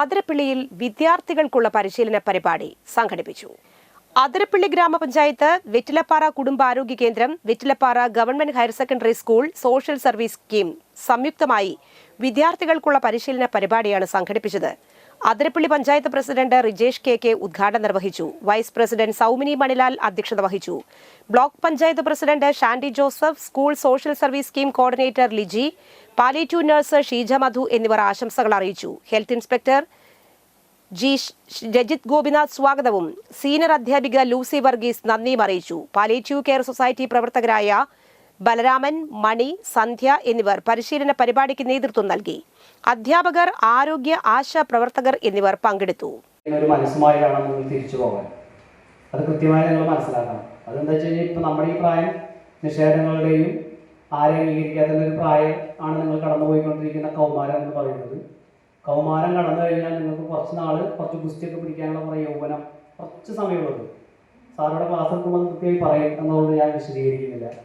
അതിരപ്പിള്ളിയിൽ വിദ്യാർത്ഥികൾക്കുള്ള പരിശീലന പരിപാടി സംഘടിപ്പിച്ചു. അതിരപ്പിള്ളി ഗ്രാമപഞ്ചായത്ത്, വെറ്റിലപ്പാറ കുടുംബാരോഗ്യ കേന്ദ്രം, Vettilappara government higher secondary school social service scheme സംയുക്തമായി വിദ്യാർത്ഥികൾക്കുള്ള പരിശീലന പരിപാടിയാണ് സംഘടിപ്പിച്ചത്. അതിരപ്പിള്ളി പഞ്ചായത്ത് പ്രസിഡന്റ് റിജേഷ് കെ ഉദ്ഘാടനം നിർവഹിച്ചു. വൈസ് പ്രസിഡന്റ് സൗമിനി മണിലാൽ അധ്യക്ഷത വഹിച്ചു. Block panchayat president Shandy Joseph, school social service scheme coordinator Liji, palliative nurse Sheeja Madhu എന്നിവർ ആശംസകൾ അറിയിച്ചു. Health inspector G Rajith Gopinath സ്വാഗതവും സീനിയർ അധ്യാപിക ലൂസി വർഗീസ് നന്ദിയും അറിയിച്ചു. പാലിയേറ്റീവ് കെയർ സൊസൈറ്റി പ്രവർത്തകരായ ബലരാമൻ, മണി, സന്ധ്യ എന്നിവർ പരിശീലന പരിപാടിക്ക് നേതൃത്വം നൽകി. അധ്യാപകർ, ആരോഗ്യ ആശാ പ്രവർത്തകർ എന്നിവർ പങ്കെടുത്തു. ഒരു മനസ്സുമായിട്ടാണ് നിങ്ങൾ തിരിച്ചു പോകാൻ, അത് കൃത്യമായി നിങ്ങൾ മനസ്സിലാക്കണം. അതെന്താ വെച്ച് കഴിഞ്ഞാൽ ഇപ്പം നമ്മുടെ ഈ പ്രായം നിഷേധങ്ങളുടെയും ആരെയും അംഗീകരിക്കാത്ത ഒരു പ്രായം ആണ് നിങ്ങൾ കടന്നുപോയിക്കൊണ്ടിരിക്കുന്ന കൗമാരം എന്ന് പറയുന്നത്. കൗമാരം കടന്നു കഴിഞ്ഞാൽ നിങ്ങൾക്ക് കുറച്ച് ഗുസ്തിയൊക്കെ പിടിക്കാനുള്ള കുറേ യൗവനം, കുറച്ച് സമയമുള്ളത്. സാറുടെ ക്ലാസ് എടുക്കുമ്പോൾ കൃത്യമായി പറയും എന്നുള്ളത് ഞാൻ വിശദീകരിക്കുന്നില്ല.